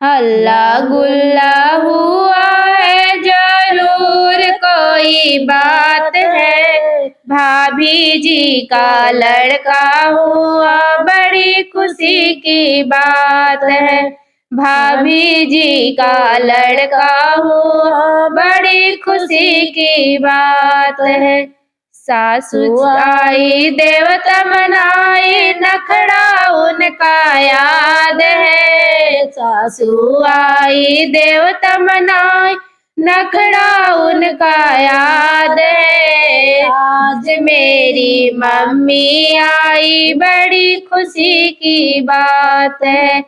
हल्ला गुल्ला हुआ है, जरूर कोई बात है। भाभी जी का लड़का हुआ, बड़ी खुशी की बात है। भाभी जी का लड़का हुआ, बड़ी खुशी की बात है। सासू आई देवता मनाई, नखड़ा उनका याद है। सासू आई देवता मनाई, नखड़ा उनका याद है। आज मेरी मम्मी आई, बड़ी खुशी की बात है।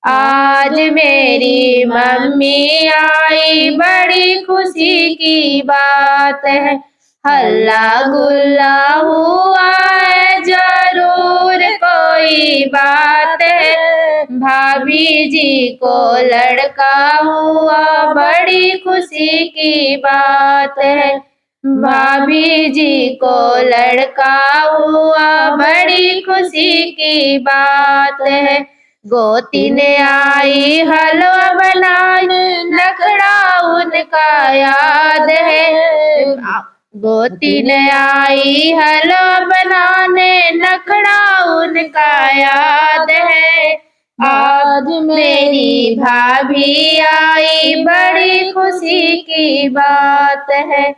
आज मेरी मम्मी आई, बड़ी खुशी की बात है। हल्ला गुल्ला हुआ है, जरूर कोई बात है। भाभी जी को लड़का हुआ, बड़ी खुशी की बात है। भाभी जी को लड़का हुआ, बड़ी खुशी की बात है। गोतिन आई हलवा बनाई, नखड़ा उनका याद है। गोतिन आई हलवा बनाने, नखड़ा उनका याद है। आज मेरी भाभी आई, बड़ी खुशी की बात है।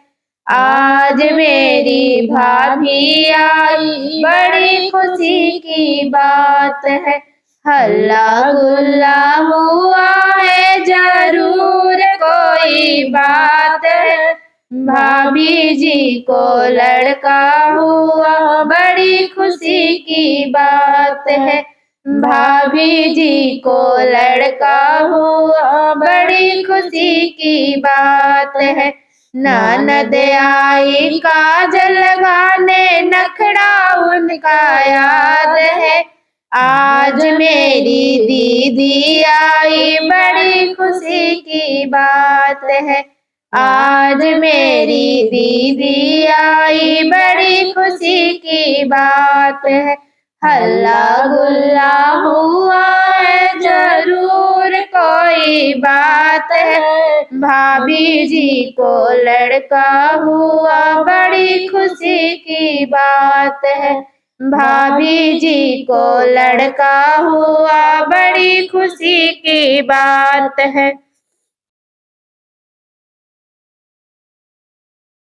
आज मेरी भाभी आई, बड़ी खुशी की बात है। हल्ला गुल्ला हुआ है, जरूर कोई बात है। भाभी जी को लड़का हुआ, बड़ी खुशी की बात है। भाभी जी को लड़का हुआ, बड़ी खुशी की बात है। ननद आई काजल लगाने, नखड़ा उनका याद है। आज मेरी दीदी आई, बड़ी खुशी की बात है। आज मेरी दीदी आई, बड़ी खुशी की बात है। हल्ला गुल्ला हुआ है, जरूर कोई बात है। भाभी जी को लड़का हुआ, बड़ी खुशी की बात है। भाभी जी को लड़का हुआ, बड़ी खुशी की बात है।